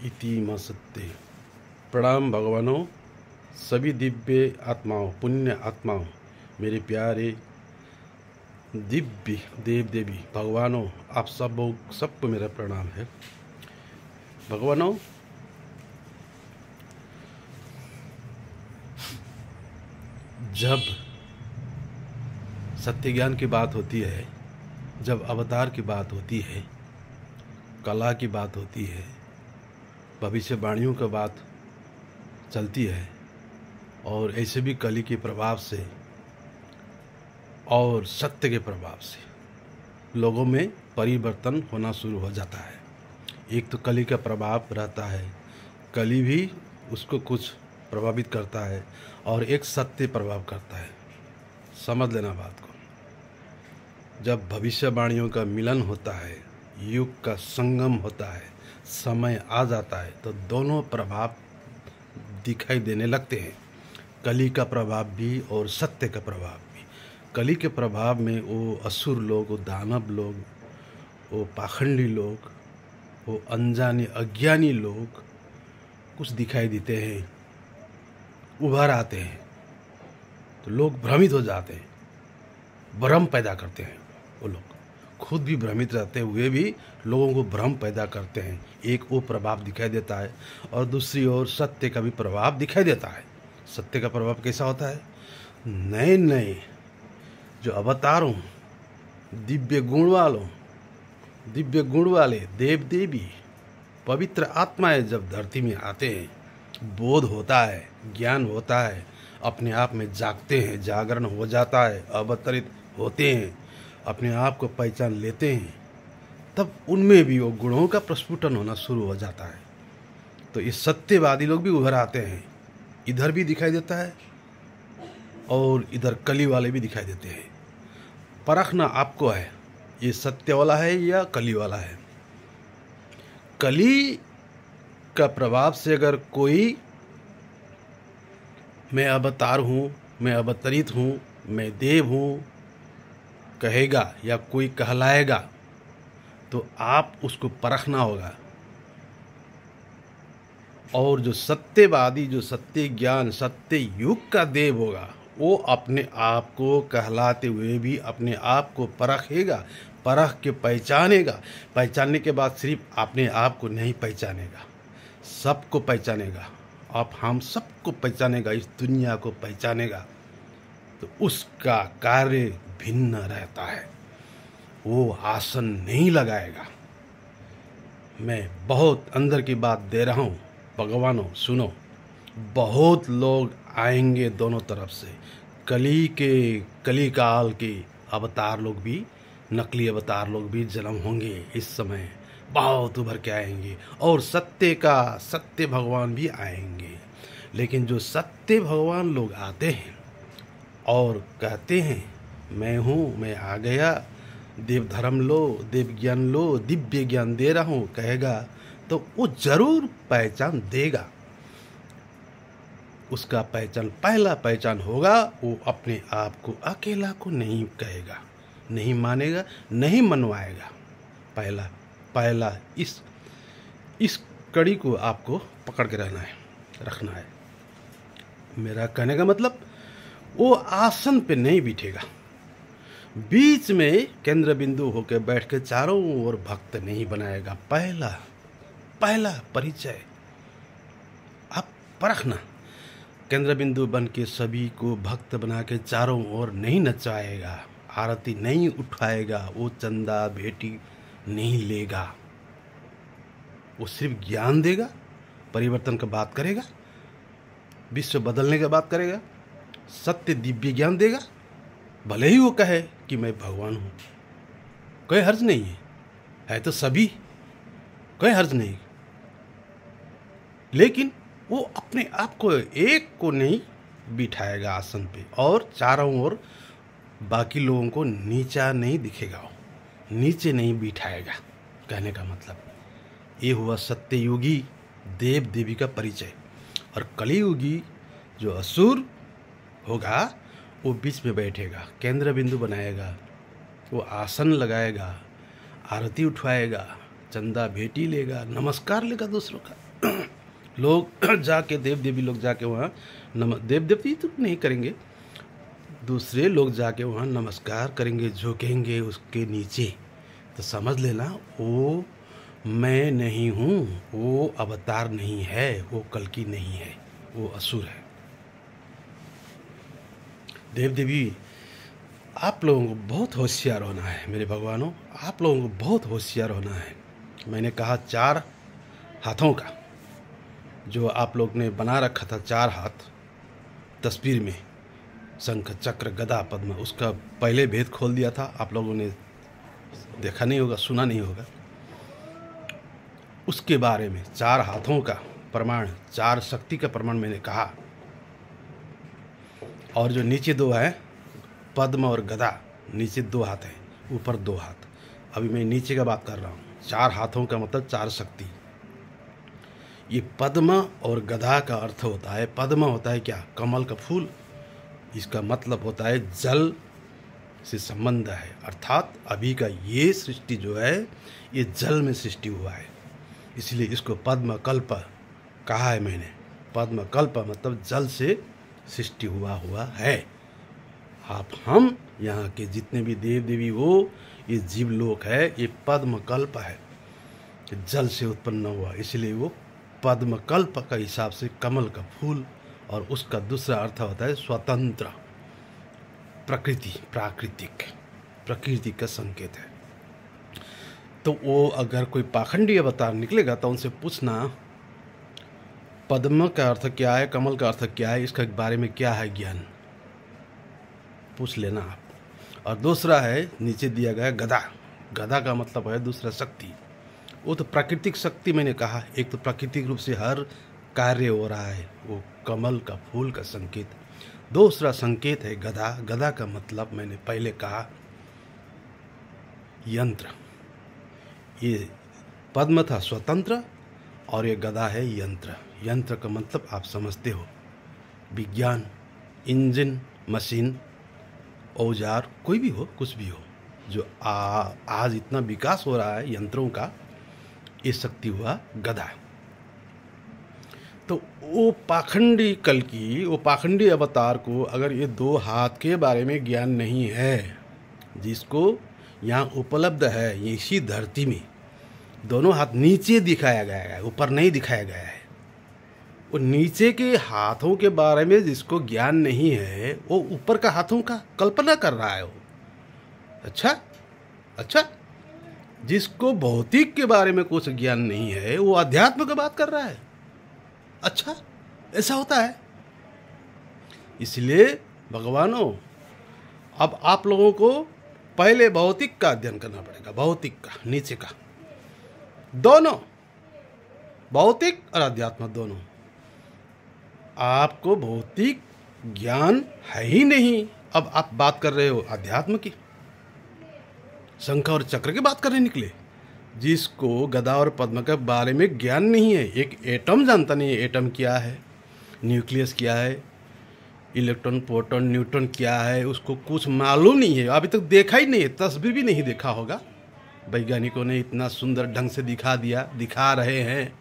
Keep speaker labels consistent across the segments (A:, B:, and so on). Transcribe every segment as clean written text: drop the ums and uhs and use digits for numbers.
A: इति मसत्ते। प्रणाम भगवानों, सभी दिव्य आत्माओं, पुण्य आत्माओं, मेरे प्यारे दिव्य देव देवी भगवानों, आप सबको मेरा प्रणाम है। भगवानों, जब सत्य ज्ञान की बात होती है, जब अवतार की बात होती है, कला की बात होती है, भविष्यवाणियों की बात चलती है, और ऐसे भी कली के प्रभाव से और सत्य के प्रभाव से लोगों में परिवर्तन होना शुरू हो जाता है। एक तो कली का प्रभाव रहता है, कली भी उसको कुछ प्रभावित करता है, और एक सत्य प्रभाव करता है। समझ लेना बात को। जब भविष्यवाणियों का मिलन होता है, युग का संगम होता है, समय आ जाता है, तो दोनों प्रभाव दिखाई देने लगते हैं, कली का प्रभाव भी और सत्य का प्रभाव भी। कली के प्रभाव में वो असुर लोग, वो दानव लोग, वो पाखंडी लोग, वो अनजाने अज्ञानी लोग कुछ दिखाई देते हैं, उभर आते हैं, तो लोग भ्रमित हो जाते हैं, भ्रम पैदा करते हैं। वो लोग खुद भी भ्रमित रहते हुए भी लोगों को भ्रम पैदा करते हैं। एक वो प्रभाव दिखाई देता है, और दूसरी ओर सत्य का भी प्रभाव दिखाई देता है। सत्य का प्रभाव कैसा होता है? नए नए जो अवतारों, दिव्य गुण वाले देव देवी पवित्र आत्माएं जब धरती में आते हैं, बोध होता है, ज्ञान होता है, अपने आप में जागते हैं, जागरण हो जाता है, अवतरित होते हैं, अपने आप को पहचान लेते हैं, तब उनमें भी वो गुणों का प्रस्फुटन होना शुरू हो जाता है। तो ये सत्यवादी लोग भी उभर आते हैं, इधर भी दिखाई देता है और इधर कली वाले भी दिखाई देते हैं। परखना आपको है, ये सत्य वाला है या कली वाला है। कली का प्रभाव से अगर कोई मैं अवतार हूँ, मैं अवतरित हूँ, मैं देव हूँ कहेगा या कोई कहलाएगा, तो आप उसको परखना होगा। और जो सत्यवादी, जो सत्य ज्ञान, सत्य युग का देव होगा, वो अपने आप को कहलाते हुए भी अपने आप को परखेगा, परख के पहचानेगा। पहचानने के बाद सिर्फ अपने आप को नहीं पहचानेगा, सबको पहचानेगा। आप हम सबको पहचानेगा, इस दुनिया को पहचानेगा। तो उसका कार्य भिन्न रहता है, वो आसन नहीं लगाएगा। मैं बहुत अंदर की बात दे रहा हूँ भगवानों, सुनो। बहुत लोग आएंगे दोनों तरफ से, कली काल के अवतार लोग भी, नकली अवतार लोग भी जन्म होंगे इस समय, बहुत उभर के आएंगे, और सत्य भगवान भी आएंगे। लेकिन जो सत्य भगवान लोग आते हैं और कहते हैं मैं हूँ, मैं आ गया, देव धर्म लो, देव ज्ञान लो, दिव्य ज्ञान दे रहा हूँ कहेगा, तो वो जरूर पहचान देगा। उसका पहला पहचान होगा, वो अपने आप को अकेला को नहीं कहेगा, नहीं मानेगा, नहीं मनवाएगा। पहला इस कड़ी को आपको पकड़ के रखना है। मेरा कहने का मतलब, वो आसन पे नहीं बैठेगा, बीच में केंद्र बिंदु होकर बैठ के चारों ओर भक्त नहीं बनाएगा। पहला परिचय आप परखना। केंद्र बिंदु बन के सभी को भक्त बना के चारों ओर नहीं नचाएगा, आरती नहीं उठाएगा, वो चंदा भेटी नहीं लेगा। वो सिर्फ ज्ञान देगा, परिवर्तन का बात करेगा, विश्व बदलने का बात करेगा, सत्य दिव्य ज्ञान देगा। भले ही वो कहे कि मैं भगवान हूँ, कोई हर्ज नहीं है तो सभी, कोई हर्ज नहीं। लेकिन वो अपने आप को एक को नहीं बिठाएगा आसन पे, और चारों ओर बाकी लोगों को नीचा नहीं दिखेगा, नीचे नहीं बिठाएगा। कहने का मतलब ये हुआ सत्ययुगी देव देवी का परिचय। और कलियुगी जो असुर होगा, वो बीच में बैठेगा, केंद्र बिंदु बनाएगा, वो आसन लगाएगा, आरती उठवाएगा, चंदा भेटी लेगा, नमस्कार लेगा दूसरों का। लोग जाके देव देवी लोग जाके वहाँ देव देवी तो नहीं करेंगे, दूसरे लोग जाके वहाँ नमस्कार करेंगे, झुकेंगे उसके नीचे, तो समझ लेना वो मैं नहीं हूँ, वो अवतार नहीं है, वो कल्कि नहीं है, वो असुर है। देव देवी आप लोगों को बहुत होशियार होना है मेरे भगवानों, आप लोगों को बहुत होशियार होना है। मैंने कहा 4 हाथों का जो आप लोग ने बना रखा था, 4 हाथ तस्वीर में, शंख चक्र गदा पद्म, उसका पहले भेद खोल दिया था, आप लोगों ने देखा नहीं होगा, सुना नहीं होगा। उसके बारे में 4 हाथों का प्रमाण, 4 शक्ति का प्रमाण मैंने कहा। और जो नीचे 2 है पद्म और गदा, नीचे 2 हाथ है, ऊपर 2 हाथ। अभी मैं नीचे का बात कर रहा हूँ। 4 हाथों का मतलब 4 शक्ति। ये पद्म और गदा का अर्थ होता है, पद्म होता है क्या, कमल का फूल। इसका मतलब होता है जल से संबंध है, अर्थात अभी का ये सृष्टि जो है ये जल में सृष्टि हुआ है, इसलिए इसको पद्म कल्प कहा है मैंने। पद्म कल्प मतलब जल से सृष्टि हुआ है। आप हम यहाँ के जितने भी देव देवी हो, ये जीवलोक है, ये पद्म कल्प है, जल से उत्पन्न हुआ, इसलिए वो पद्म कल्प का हिसाब से कमल का फूल। और उसका दूसरा अर्थ होता है स्वतंत्र, प्रकृति, प्राकृतिक, प्रकृति का संकेत है। तो वो अगर कोई पाखंडी अवतार निकलेगा तो उनसे पूछना पद्म का अर्थ क्या है, कमल का अर्थ क्या है, इसके बारे में क्या है ज्ञान, पूछ लेना आप। और दूसरा है नीचे दिया गया गदा, गदा का मतलब है दूसरा शक्ति, वो तो प्राकृतिक शक्ति मैंने कहा। एक तो प्राकृतिक रूप से हर कार्य हो रहा है, वो कमल का फूल का संकेत। दूसरा संकेत है गदा, गदा का मतलब मैंने पहले कहा यंत्र। ये पद्म था स्वतंत्र और ये गदा है यंत्र। यंत्र का मतलब आप समझते हो, विज्ञान, इंजन, मशीन, औजार, कोई भी हो, कुछ भी हो, जो आज इतना विकास हो रहा है यंत्रों का, ये शक्ति हुआ गदा। तो वो पाखंडी कल्कि, वो पाखंडी अवतार को अगर ये 2 हाथ के बारे में ज्ञान नहीं है, जिसको यहाँ उपलब्ध है, ये इसी धरती में दोनों हाथ नीचे दिखाया गया है, ऊपर नहीं दिखाया गया है, वो नीचे के हाथों के बारे में जिसको ज्ञान नहीं है, वो ऊपर का हाथों का कल्पना कर रहा है वो। अच्छा, जिसको भौतिक के बारे में कुछ ज्ञान नहीं है, वो अध्यात्म की बात कर रहा है। अच्छा, ऐसा होता है। इसलिए भगवानों, अब आप लोगों को पहले भौतिक का अध्ययन करना पड़ेगा, भौतिक का, नीचे का, दोनों, भौतिक और अध्यात्म दोनों। आपको भौतिक ज्ञान है ही नहीं, अब आप बात कर रहे हो अध्यात्म की, शंख और चक्र की बात करने निकले। जिसको गदा और पद्म के बारे में ज्ञान नहीं है, एक एटम जानता नहीं है, एटम क्या है, न्यूक्लियस क्या है, इलेक्ट्रॉन, प्रोटॉन, न्यूट्रॉन क्या है, उसको कुछ मालूम नहीं है, अभी तक देखा ही नहीं है, तस्वीर भी नहीं देखा होगा। वैज्ञानिकों ने इतना सुंदर ढंग से दिखा दिया, दिखा रहे हैं।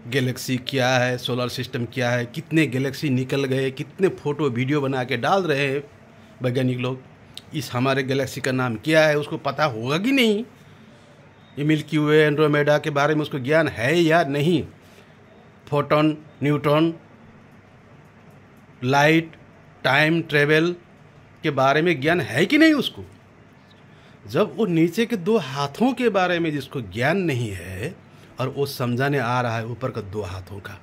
A: गैलेक्सी क्या है, सोलर सिस्टम क्या है, कितने गैलेक्सी निकल गए, कितने फोटो वीडियो बना के डाल रहे हैं वैज्ञानिक लोग। इस हमारे गैलेक्सी का नाम क्या है उसको पता होगा कि नहीं, ये मिल्की वे, एंड्रोमेडा के बारे में उसको ज्ञान है या नहीं, photon, neutron, light, time travel के बारे में ज्ञान है कि नहीं उसको। जब वो नीचे के 2 हाथों के बारे में जिसको ज्ञान नहीं है और वो समझाने आ रहा है ऊपर का 2 हाथों का,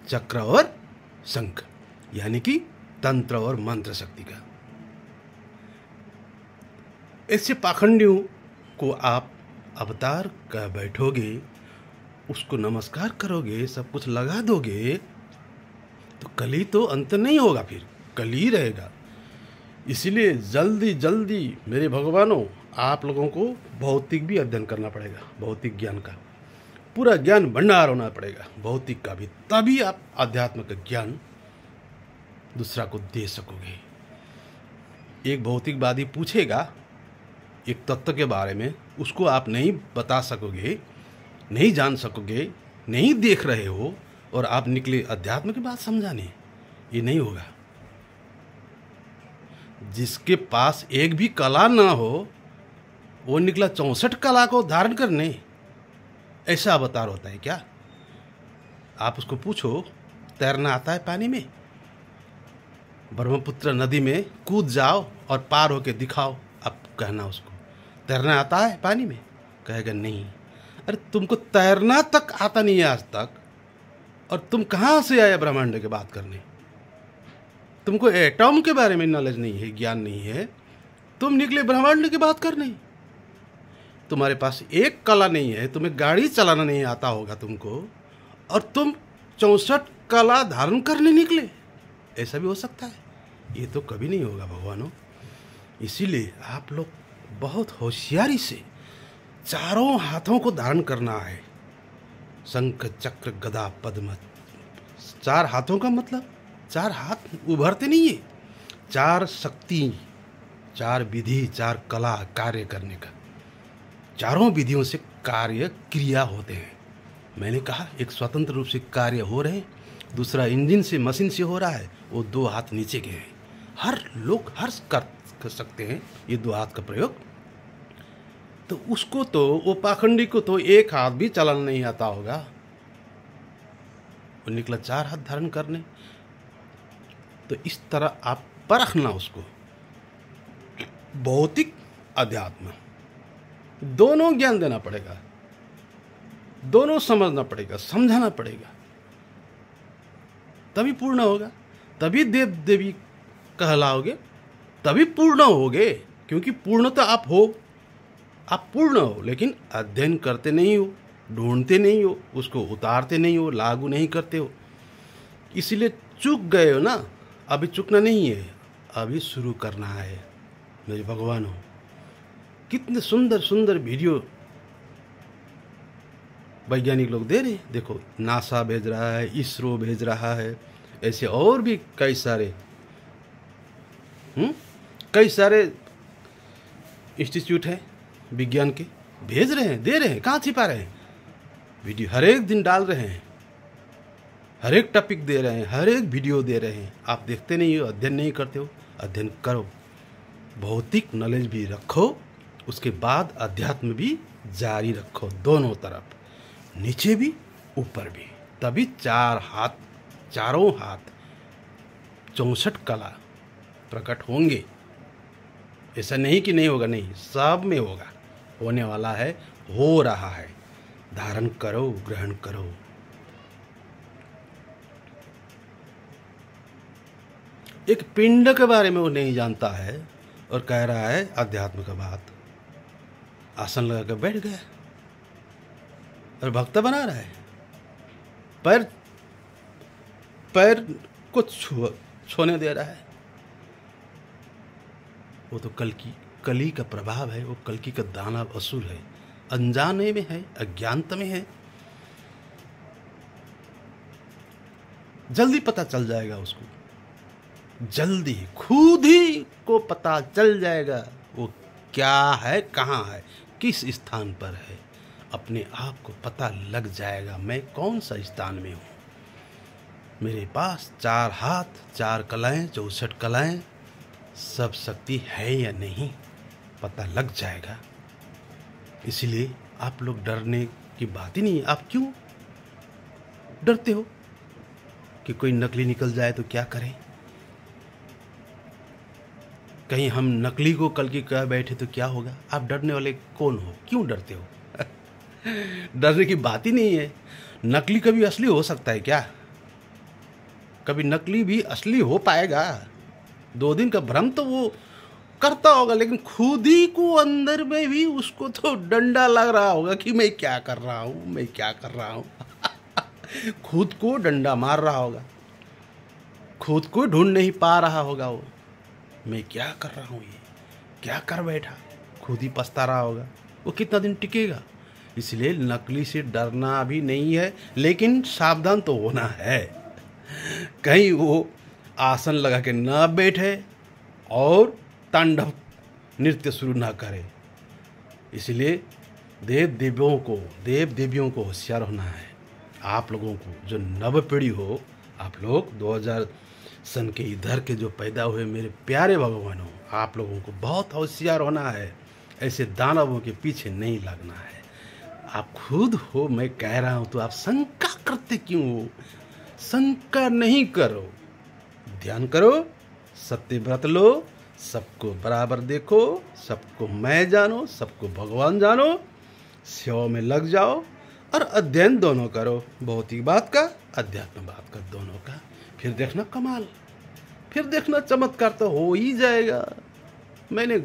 A: चक्र और शंख, यानी कि तंत्र और मंत्र शक्ति का, ऐसे पाखंडियों को आप अवतार का बैठोगे, उसको नमस्कार करोगे, सब कुछ लगा दोगे, तो कली तो अंत नहीं होगा, फिर कली रहेगा। इसीलिए जल्दी जल्दी मेरे भगवानों, आप लोगों को भौतिक भी अध्ययन करना पड़ेगा, भौतिक ज्ञान का पूरा ज्ञान भंडार होना पड़ेगा, भौतिक का भी, तभी आप आध्यात्म का ज्ञान दूसरा को दे सकोगे। एक भौतिकवादी पूछेगा एक तत्व के बारे में, उसको आप नहीं बता सकोगे नहीं जान सकोगे, नहीं देख रहे हो और आप निकले अध्यात्म की बात समझाने, ये नहीं होगा। जिसके पास एक भी कला ना हो वो निकला 64 कला को धारण करने, ऐसा अवतार होता है क्या? आप उसको पूछो तैरना आता है पानी में? ब्रह्मपुत्र नदी में कूद जाओ और पार होके दिखाओ, अब कहना उसको तैरना आता है पानी में? कहेगा नहीं। अरे तुमको तैरना तक आता नहीं है आज तक, और तुम कहाँ से आए ब्रह्मांड की बात करने? तुमको एटॉम के बारे में नॉलेज नहीं है, ज्ञान नहीं है, तुम निकले ब्रह्मांड की बात करने। तुम्हारे पास एक कला नहीं है, तुम्हें गाड़ी चलाना नहीं आता होगा तुमको, और तुम 64 कला धारण करने निकले। ऐसा भी हो सकता है? ये तो कभी नहीं होगा भगवानों। इसीलिए आप लोग बहुत होशियारी से चारों हाथों को धारण करना है। शंख चक्र गदा पद्म, 4 हाथों का मतलब 4 हाथ उभरते नहीं है, 4 शक्ति, 4 विधि, 4 कला कार्य करने का। चारों विधियों से कार्य क्रिया होते हैं। मैंने कहा एक स्वतंत्र रूप से कार्य हो रहे हैं, दूसरा इंजन से मशीन से हो रहा है, वो 2 हाथ नीचे के हैं। हर लोग हर कर सकते हैं ये 2 हाथ का प्रयोग। तो उसको तो वो पाखंडी को तो 1 हाथ भी चलाना नहीं आता होगा, वो निकला 4 हाथ धारण करने। तो इस तरह आप परखना उसको। भौतिक अध्यात्म दोनों ज्ञान देना पड़ेगा, दोनों समझना पड़ेगा, समझाना पड़ेगा, तभी पूर्ण होगा। तभी देव देवी कहलाओगे, तभी पूर्ण होगे। क्योंकि पूर्ण तो आप हो, आप पूर्ण हो, लेकिन अध्ययन करते नहीं हो, ढूंढते नहीं हो, उसको उतारते नहीं हो, लागू नहीं करते हो, इसलिए चूक गए हो ना। अभी चूकना नहीं है, अभी शुरू करना है। मेरे भगवान हो, कितने सुंदर सुंदर वीडियो वैज्ञानिक लोग दे रहे हैं। देखो नासा भेज रहा है, इसरो भेज रहा है, ऐसे और भी कई सारे कई सारे इंस्टीट्यूट हैं विज्ञान के, भेज रहे हैं, दे रहे हैं। कहाँ छिपा रहे हैं? वीडियो हर एक दिन डाल रहे हैं, हर एक टॉपिक दे रहे हैं, हर एक वीडियो दे रहे हैं। आप देखते नहीं हो, अध्ययन नहीं करते हो। अध्ययन करो, भौतिक नॉलेज भी रखो, उसके बाद अध्यात्म भी जारी रखो, दोनों तरफ, नीचे भी ऊपर भी। तभी 4 हाथ, चारों हाथ 64 कला प्रकट होंगे। ऐसा नहीं कि नहीं होगा, नहीं, सब में होगा, होने वाला है, हो रहा है। धारण करो, ग्रहण करो। एक पिंड के बारे में वो नहीं जानता है और कह रहा है अध्यात्म का बात। आसन लगा कर बैठ गया और भक्त बना रहा है, पैर को छूने दे रहा है। वो तो कली का प्रभाव है, वो कल्कि का दानव असुर है, अनजाने में है, अज्ञानता में है। जल्दी पता चल जाएगा उसको, जल्दी खुद ही को पता चल जाएगा वो क्या है, कहाँ है, किस स्थान पर है। अपने आप को पता लग जाएगा मैं कौन सा स्थान में हूँ। मेरे पास 4 हाथ, 4 कलाएं, 64 कलाएं, सब शक्ति है या नहीं, पता लग जाएगा। इसलिए आप लोग डरने की बात ही नहीं है। आप क्यों डरते हो कि कोई नकली निकल जाए तो क्या करें? कहीं हम नकली को कल की कह बैठे तो क्या होगा? आप डरने वाले कौन हो? क्यों डरते हो? डरने की बात ही नहीं है। नकली कभी असली हो सकता है क्या? कभी नकली भी असली हो पाएगा? 2 दिन का भ्रम तो वो करता होगा, लेकिन खुद ही को अंदर में भी उसको तो डंडा लग रहा होगा कि मैं क्या कर रहा हूँ, मैं क्या कर रहा हूँ। खुद को डंडा मार रहा होगा, खुद को ढूंढ नहीं पा रहा होगा वो, मैं क्या कर रहा हूँ, ये क्या कर बैठा, खुद ही पछता रहा होगा। वो कितना दिन टिकेगा? इसलिए नकली से डरना भी नहीं है, लेकिन सावधान तो होना है, कहीं वो आसन लगा के ना बैठे और तांडव नृत्य शुरू ना करे। इसलिए देव देवियों को होशियार होना है। आप लोगों को जो नव पीढ़ी हो, आप लोग 2000 सन के इधर के जो पैदा हुए मेरे प्यारे भगवानों, आप लोगों को बहुत होशियार होना है। ऐसे दानवों के पीछे नहीं लगना है। आप खुद हो, मैं कह रहा हूँ तो आप शंका करते क्यों हो? शंका नहीं करो, ध्यान करो, सत्य व्रत लो, सबको बराबर देखो, सबको मैं जानो, सबको भगवान जानो, सेवा में लग जाओ और अध्ययन दोनों करो, भौतिकवाद का, अध्यात्मवाद का, दोनों का। फिर देखना कमाल, फिर देखना चमत्कार तो हो ही जाएगा। मैंने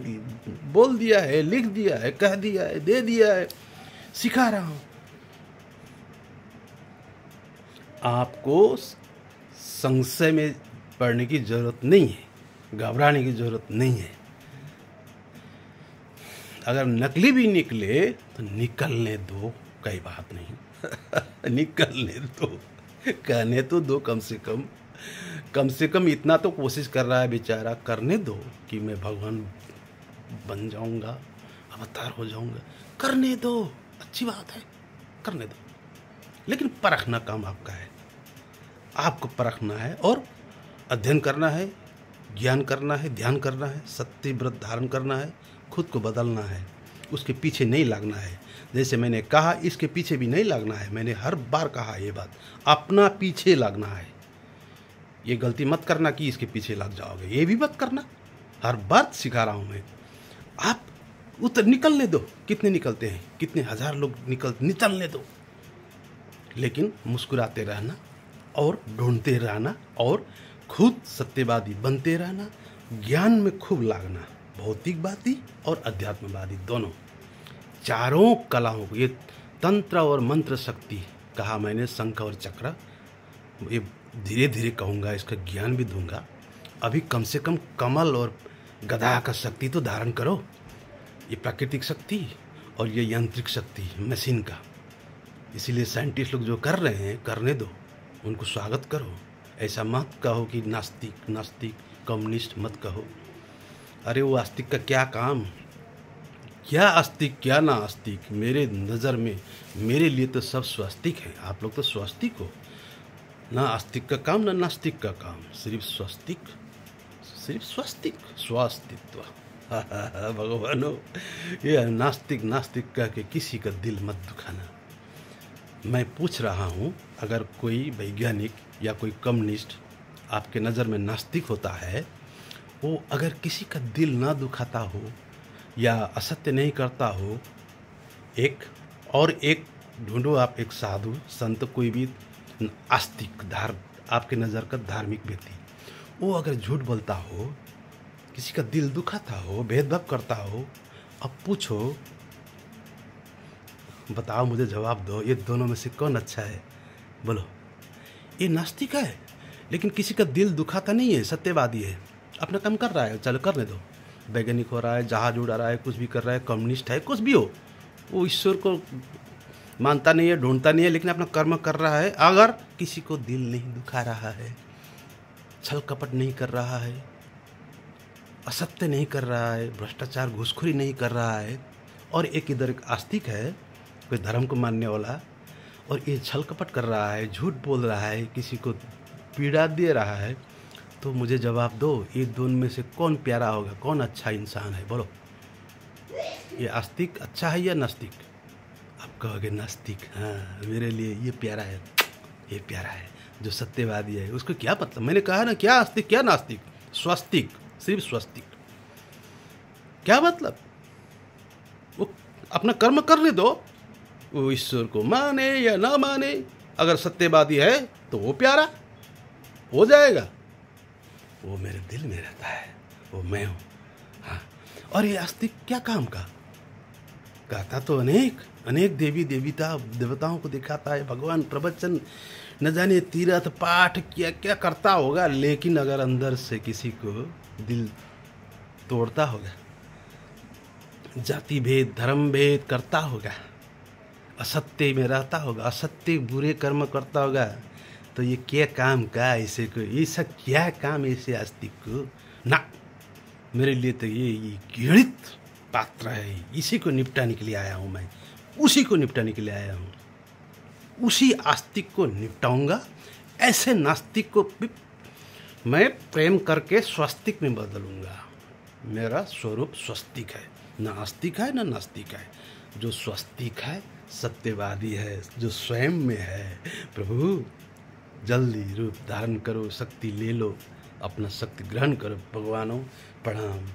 A: बोल दिया है, लिख दिया है, कह दिया है, दे दिया है, सिखा रहा हूं। आपको संशय में पड़ने की जरूरत नहीं है, घबराने की जरूरत नहीं है। अगर नकली भी निकले तो निकलने दो, कोई बात नहीं। निकलने दो, कहने तो दो, कम से कम इतना तो कोशिश कर रहा है बेचारा, करने दो कि मैं भगवान बन जाऊंगा, अवतार हो जाऊंगा, करने दो, अच्छी बात है, करने दो। लेकिन परखना काम आपका है, आपको परखना है और अध्ययन करना है, ज्ञान करना है, ध्यान करना है, सत्य व्रत धारण करना है, खुद को बदलना है, उसके पीछे नहीं लगना है। जैसे मैंने कहा, इसके पीछे भी नहीं लगना है। मैंने हर बार कहा ये बात, अपना पीछे लगना है। ये गलती मत करना कि इसके पीछे लग जाओगे, ये भी मत करना। हर बार सिखा रहा हूँ मैं। आप उतर निकलने दो, कितने निकलते हैं, कितने हजार लोग निकलने दो, लेकिन मुस्कुराते रहना और ढूंढते रहना और खुद सत्यवादी बनते रहना, ज्ञान में खूब लागना, भौतिकवादी और अध्यात्मवादी दोनों, चारों कलाओं को। ये तंत्र और मंत्र शक्ति कहा मैंने, शंख और चक्र, ये धीरे धीरे कहूँगा, इसका ज्ञान भी दूंगा। अभी कम से कम कमल और गदा का शक्ति तो धारण करो, ये प्राकृतिक शक्ति और ये यांत्रिक शक्ति मशीन का। इसीलिए साइंटिस्ट लोग जो कर रहे हैं, करने दो, उनको स्वागत करो। ऐसा मत कहो कि नास्तिक नास्तिक कम्युनिस्ट मत कहो। अरे वो आस्तिक का क्या काम, क्या आस्तिक क्या ना आस्तिक, मेरे नज़र में, मेरे लिए तो सब स्वास्तिक हैं। आप लोग तो स्वास्तिक हो, ना आस्तिक का काम ना नास्तिक का काम, सिर्फ स्वस्तिक, सिर्फ स्वस्तिक, स्वास्तित्व। भगवानो, ये नास्तिक नास्तिक कह के किसी का दिल मत दुखाना। मैं पूछ रहा हूँ, अगर कोई वैज्ञानिक या कोई कम्युनिस्ट आपके नज़र में नास्तिक होता है, वो अगर किसी का दिल ना दुखाता हो या असत्य नहीं करता हो, एक ढूंढो आप, एक साधु संत, कोई भी आस्तिक आपके नज़र का धार्मिक व्यक्ति, वो अगर झूठ बोलता हो, किसी का दिल दुखाता हो, भेदभाव करता हो, अब पूछो, बताओ, मुझे जवाब दो, ये दोनों में से कौन अच्छा है? बोलो। ये नास्तिक है लेकिन किसी का दिल दुखाता नहीं है, सत्यवादी है, अपना काम कर रहा है, चलो करने दो। वैज्ञानिक हो रहा है, जहाज उड़ा रहा है, कुछ भी कर रहा है, कम्युनिस्ट है, कुछ भी हो, वो ईश्वर को मानता नहीं है, ढूंढता नहीं है, लेकिन अपना कर्म कर रहा है। अगर किसी को दिल नहीं दुखा रहा है, छल कपट नहीं कर रहा है, असत्य नहीं कर रहा है, भ्रष्टाचार घूसखोरी नहीं कर रहा है, और एक इधर एक आस्तिक है, कोई धर्म को मानने वाला, और ये छल कपट कर रहा है, झूठ बोल रहा है, किसी को पीड़ा दे रहा है, तो मुझे जवाब दो, ये दोनों में से कौन प्यारा होगा, कौन अच्छा इंसान है? बोलो। ये आस्तिक अच्छा है या नास्तिक? आप कहोगे नास्तिक, हाँ मेरे लिए ये प्यारा है, ये प्यारा है। जो सत्यवादी है उसको क्या मतलब? मैंने कहा ना, क्या आस्तिक क्या नास्तिक, स्वस्तिक, सिर्फ स्वस्तिक। क्या मतलब? वो अपना कर्म करने दो, वो ईश्वर को माने या ना माने, अगर सत्यवादी है तो वो प्यारा हो जाएगा, वो मेरे दिल में रहता है, वो मैं हूँ। हाँ, और ये आस्तिक क्या काम का? कहता तो अनेक देवी देवताओं को दिखाता है, भगवान प्रवचन, न जाने तीर्थ पाठ क्या क्या करता होगा, लेकिन अगर अंदर से किसी को दिल तोड़ता होगा, जाति भेद धर्म भेद करता होगा, असत्य में रहता होगा, असत्य बुरे कर्म करता होगा, तो ये क्या काम का ऐसे को, ये सब क्या काम ऐसे आस्तिक को? ना, मेरे लिए तो ये घृणित पात्र है, इसी को निपटाने के लिए आया हूँ मैं। उसी को निपटाने के लिए आया हूँ। उसी आस्तिक को निपटाऊंगा। ऐसे नास्तिक को भी मैं प्रेम करके स्वस्तिक में बदलूंगा। मेरा स्वरूप स्वस्तिक है, न आस्तिक है न नास्तिक है। जो स्वस्तिक है, सत्यवादी है, जो स्वयं में है। प्रभु जल्दी रूप धारण करो, शक्ति ले लो, अपना शक्ति ग्रहण करो। भगवानों प्रणाम।